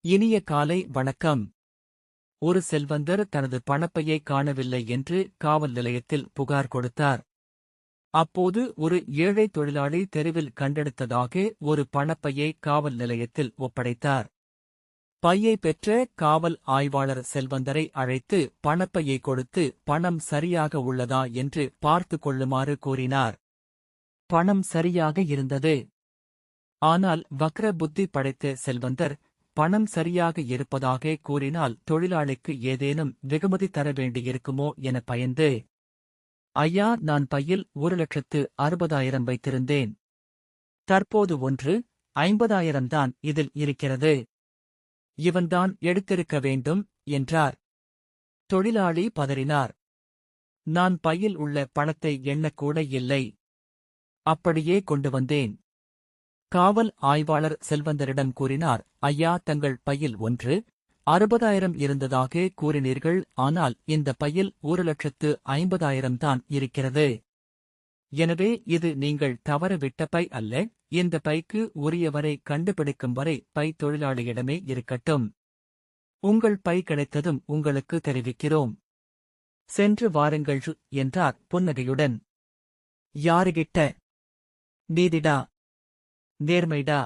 இனிய காலை வணக்கம். ஒரு செல்வந்தர் தனது பணப்பையை காணவில்லை என்று காவல் நிலையத்தில் புகார் கொடுத்தார். அப்போது ஒரு ஏழை தொழிலாளி தெருவில் கண்டெடுத்ததாக ஒரு பணப்பையை காவல் நிலையத்தில் ஒப்படைத்தார். பையை பெற்ற காவல் ஆய்வாளர் செல்வந்தரை அழைத்து பணப்பையை கொடுத்து பணம் சரியாக உள்ளதா என்று பார்த்துக் கொள்ளுமாறு கூறினார். பணம் சரியாக இருந்தது. ஆனால் வக்ர புத்தி படைத்த செல்வந்தர் பணம் சரியாக இருப்பதாக கூறினால் தொழிலாளிக்கு ஏதேனும் வெகுமதி தர வேண்டியிருக்குமோ என பயந்து, ஐயா, நான் பையில் 1,60,000 வைத்திருந்தேன். தற்போது 1,50,000 தான் இதில் இருக்கிறது. இவன்தான் எடுத்திருக்க வேண்டும் என்றார். தொழிலாளி பதறினார். நான் பையில் உள்ள பணத்தை எண்ணக்கூட இல்லை. அப்படியே கொண்டு வந்தேன். காவல் ஆய்வாளர் செல்வந்தரிடம் கூறினார், ஐயா, தங்கள் பையில் 1,60,000 இருந்ததாக கூறினீர்கள். ஆனால் இந்த பையில் 1,50,000 தான் இருக்கிறது. எனவே இது நீங்கள் தவறவிட்ட பை அல்ல. இந்த பைக்கு உரியவரை கண்டுபிடிக்கும் வரை பை தொழிலாளியிடமே இருக்கட்டும். உங்கள் பை கிடைத்ததும் உங்களுக்கு தெரிவிக்கிறோம். சென்று வாருங்கள் என்றார் புன்னகையுடன். யாருகிட்ட? நீதிடா, நேர்மைடா.